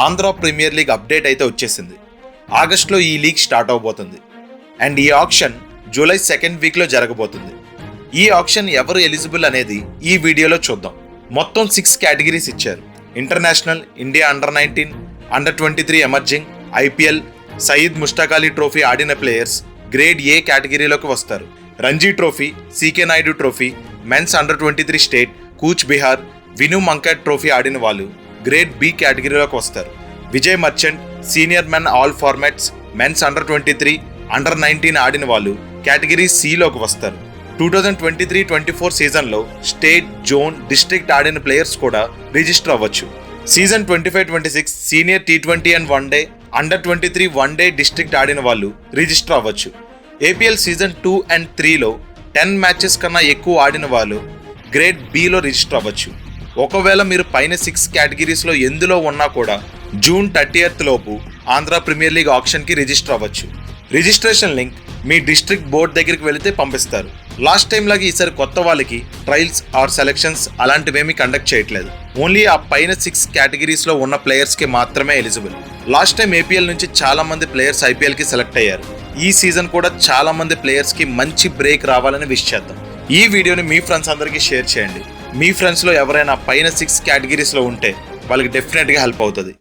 Andhra premier league update అయితే వచ్చేసింది. ఆగస్టులో ఈ లీగ్ స్టార్ట్ అవబోతుంది అండ్ ఈ ఆక్షన్ జూలై సెకండ్ వీక్లో జరగబోతుంది. ఈ ఆక్షన్ ఎవరు ఎలిజిబుల్ అనేది ఈ వీడియోలో చూద్దాం. మొత్తం 6 కేటగిరీస్ ఇచ్చారు. ఇంటర్నేషనల్, ఇండియా అండర్-19, అండర్-23 emerging, IPL, Syed Mushtaq Ali trophy ఆడిన ప్లేయర్స్ గ్రేడ్ ఏ కేటగిరీలోకి వస్తారు. Ranji trophy, CK Naidu trophy, men's అండర్-23 స్టేట్, కూచ్ బిహార్, విను మంకడ్ ట్రోఫీ ఆడిన వాళ్ళు గ్రేడ్ బి కేటగిరీలోకి వస్తారు. Vijay Merchant, senior men all formats, men's అండర్-23, అండర్-19 ఆడిన వాళ్ళు కేటగిరీ సిలోకి వస్తారు. 2023-24 సీజన్లో స్టేట్, జోన్, డిస్ట్రిక్ట్ ఆడిన ప్లేయర్స్ కూడా రిజిస్టర్ అవ్వచ్చు. Season 25-26 senior T20 and one day, అండర్-23 one day district ఆడిన వాళ్ళు రిజిస్టర్ అవ్వచ్చు. ఏపీఎల్ సీజన్ 2 అండ్ 3లో 10 మ్యాచెస్ కన్నా ఎక్కువ ఆడిన వాళ్ళు గ్రేడ్ బిలో రిజిస్టర్ అవ్వచ్చు. ఒకవేళ మీరు పైన 6 కేటగిరీస్లో ఎందులో ఉన్నా కూడా జూన్ 30th లోపు ఆంధ్ర ప్రీమియర్ లీగ్ ఆక్షన్కి రిజిస్టర్ అవ్వచ్చు. రిజిస్ట్రేషన్ లింక్ మీ డిస్ట్రిక్ట్ బోర్డ్ దగ్గరికి వెళితే పంపిస్తారు. లాస్ట్ టైం లాగా ఈసారి కొత్త వాళ్ళకి ట్రయల్స్ ఆర్ సెలెక్షన్స్ అలాంటివేమీ కండక్ట్ చేయట్లేదు. ఓన్లీ ఆ పైన 6 కేటగిరీస్లో ఉన్న ప్లేయర్స్కి మాత్రమే ఎలిజిబుల్. లాస్ట్ టైం ఏపీఎల్ నుంచి చాలా మంది ప్లేయర్స్ ఐపీఎల్కి సెలెక్ట్ అయ్యారు. ఈ సీజన్ కూడా చాలా మంది ప్లేయర్స్కి మంచి బ్రేక్ రావాలని విష్ చేద్దాం. ఈ వీడియోని మీ ఫ్రెండ్స్ అందరికీ షేర్ చేయండి. మీ ఫ్రెండ్స్లో ఎవరైనా పైన 6 కేటగిరీస్లో ఉంటే వాళ్ళకి డెఫినెట్గా హెల్ప్ అవుతుంది.